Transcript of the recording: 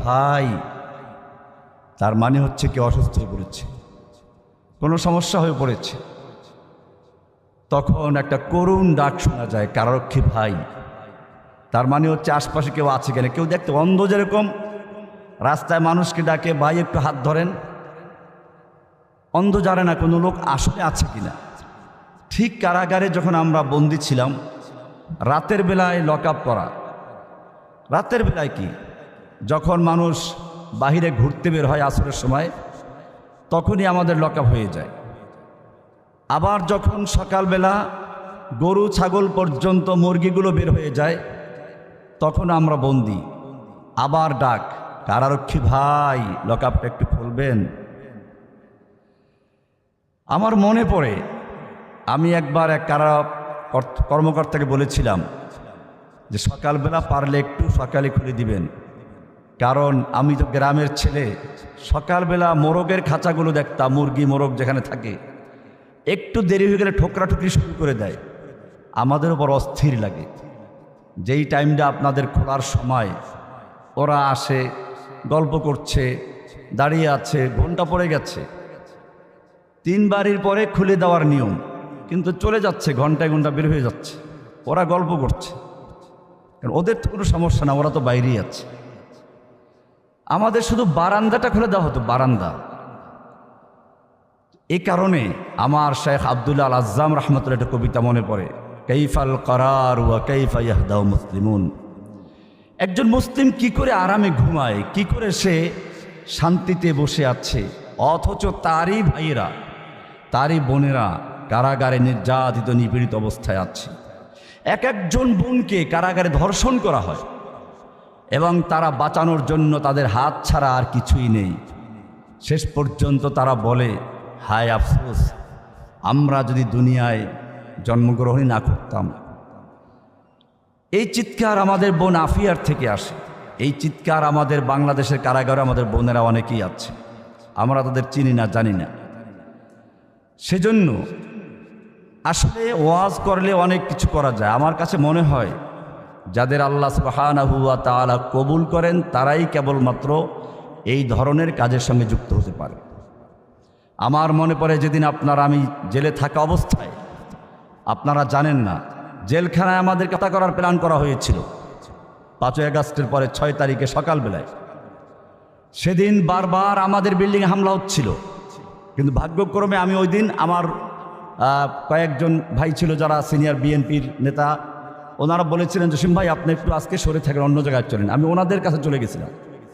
ভাই, তার মানে হচ্ছে কেউ অসুস্থ হয়ে পড়েছে, কোনো সমস্যা হয়ে পড়েছে। তখন একটা করুণ ডাক শোনা যায়, কারারক্ষী ভাই। তার মানে হচ্ছে আশপাশে কেউ আছে কিনা। কেউ দেখতে অন্ধ যেরকম রাস্তায় মানুষকে ডাকে, ভাই একটু হাত ধরেন, অন্ধ জানে না কোনো লোক আসলে আছে কিনা। ঠিক কারাগারে যখন আমরা বন্দী ছিলাম, রাতের বেলায় লক আপ করা। রাতের বেলায় কি, যখন মানুষ বাহিরে ঘুরতে বের হয় আসরের সময়, তখনই আমাদের লক আপ হয়ে যায়। আবার যখন সকালবেলা গরু ছাগল পর্যন্ত মুরগিগুলো বের হয়ে যায়, তখন আমরা বন্দী। আবার ডাক, কারারক্ষী ভাই লক আপটা একটু খুলবেন। আমার মনে পড়ে আমি একবার এক কারা কর্মকর্তাকে বলেছিলাম যে সকালবেলা পারলে একটু সকালে খুলে দিবেন, কারণ আমি তো গ্রামের ছেলে। সকালবেলা মোরগের খাঁচাগুলো দেখতাম, মুরগি মোরগ যেখানে থাকে, একটু দেরি হয়ে গেলে ঠোকরাঠুকরি শুরু করে দেয়। আমাদের উপর অস্থির লাগে। যেই টাইমটা আপনাদের খোলার সময়, ওরা আসে, গল্প করছে, দাঁড়িয়ে আছে, ঘন্টা পড়ে গেছে। 3 বাড়ির পরে খুলে দেওয়ার নিয়ম, কিন্তু চলে যাচ্ছে, ঘন্টায় ঘন্টা বের হয়ে যাচ্ছে। ওরা গল্প করছে, কারণ ওদের তো কোনো সমস্যা না, ওরা তো বাইরেই আছে। আমাদের শুধু বারান্দাটা খুলে দেওয়া হতো, বারান্দা। এই কারণে আমার শেখ আব্দুল্লাহ আল আজ্জাম রহমতুল্লাহ একটা কবিতা মনে পড়ে, কাইফাল করার ওয়া কাইফা ইয়াহদাউ মুসলিমুন। একজন মুসলিম কি করে আরামে ঘুমায়, কি করে সে শান্তিতে বসে আছে, অথচ তারই ভাইয়েরা, তারই বোনেরা কারাগারে নির্যাতিত নিপীড়িত অবস্থায় আছে। এক একজন বোনকে কারাগারে ধর্ষণ করা হয়, এবং তারা বাঁচানোর জন্য তাদের হাত ছাড়া আর কিছুই নেই। শেষ পর্যন্ত তারা বলে, হায় আফসোস, আমরা যদি দুনিয়ায় জন্মগ্রহণই না করতাম। এই চিৎকার আমাদের বোন আফিয়ার থেকে আসে। এই চিৎকার আমাদের বাংলাদেশের কারাগারে আমাদের বোনেরা অনেকেই আছে, আমরা তাদের চিনি না, জানি না। সেজন্য আসলে ওয়াজ করলে অনেক কিছু করা যায়। আমার কাছে মনে হয় যাদের আল্লাহ সুবহানাহু ওয়া তাআলা কবুল করেন, তারাই কেবলমাত্র এই ধরনের কাজের সঙ্গে যুক্ত হতে পারে। আমার মনে পড়ে যেদিন আমি জেলে থাকা অবস্থায়, আপনারা জানেন না, জেলখানায় আমাদের কথা করার প্ল্যান করা হয়েছিল 5ই আগস্টের পরে 6 তারিখে সকালবেলায়। সেদিন বারবার আমাদের বিল্ডিংয়ে হামলা হচ্ছিল, কিন্তু ভাগ্যক্রমে আমি ওই দিন আমার কয়েকজন ভাই ছিল যারা সিনিয়র বিএনপির নেতা, ওনারা বলেছিলেন জসিম ভাই আপনি একটু আজকে সরে থাকেন, অন্য জায়গায় চলেন। আমি ওনাদের কাছে চলে গেছিলাম।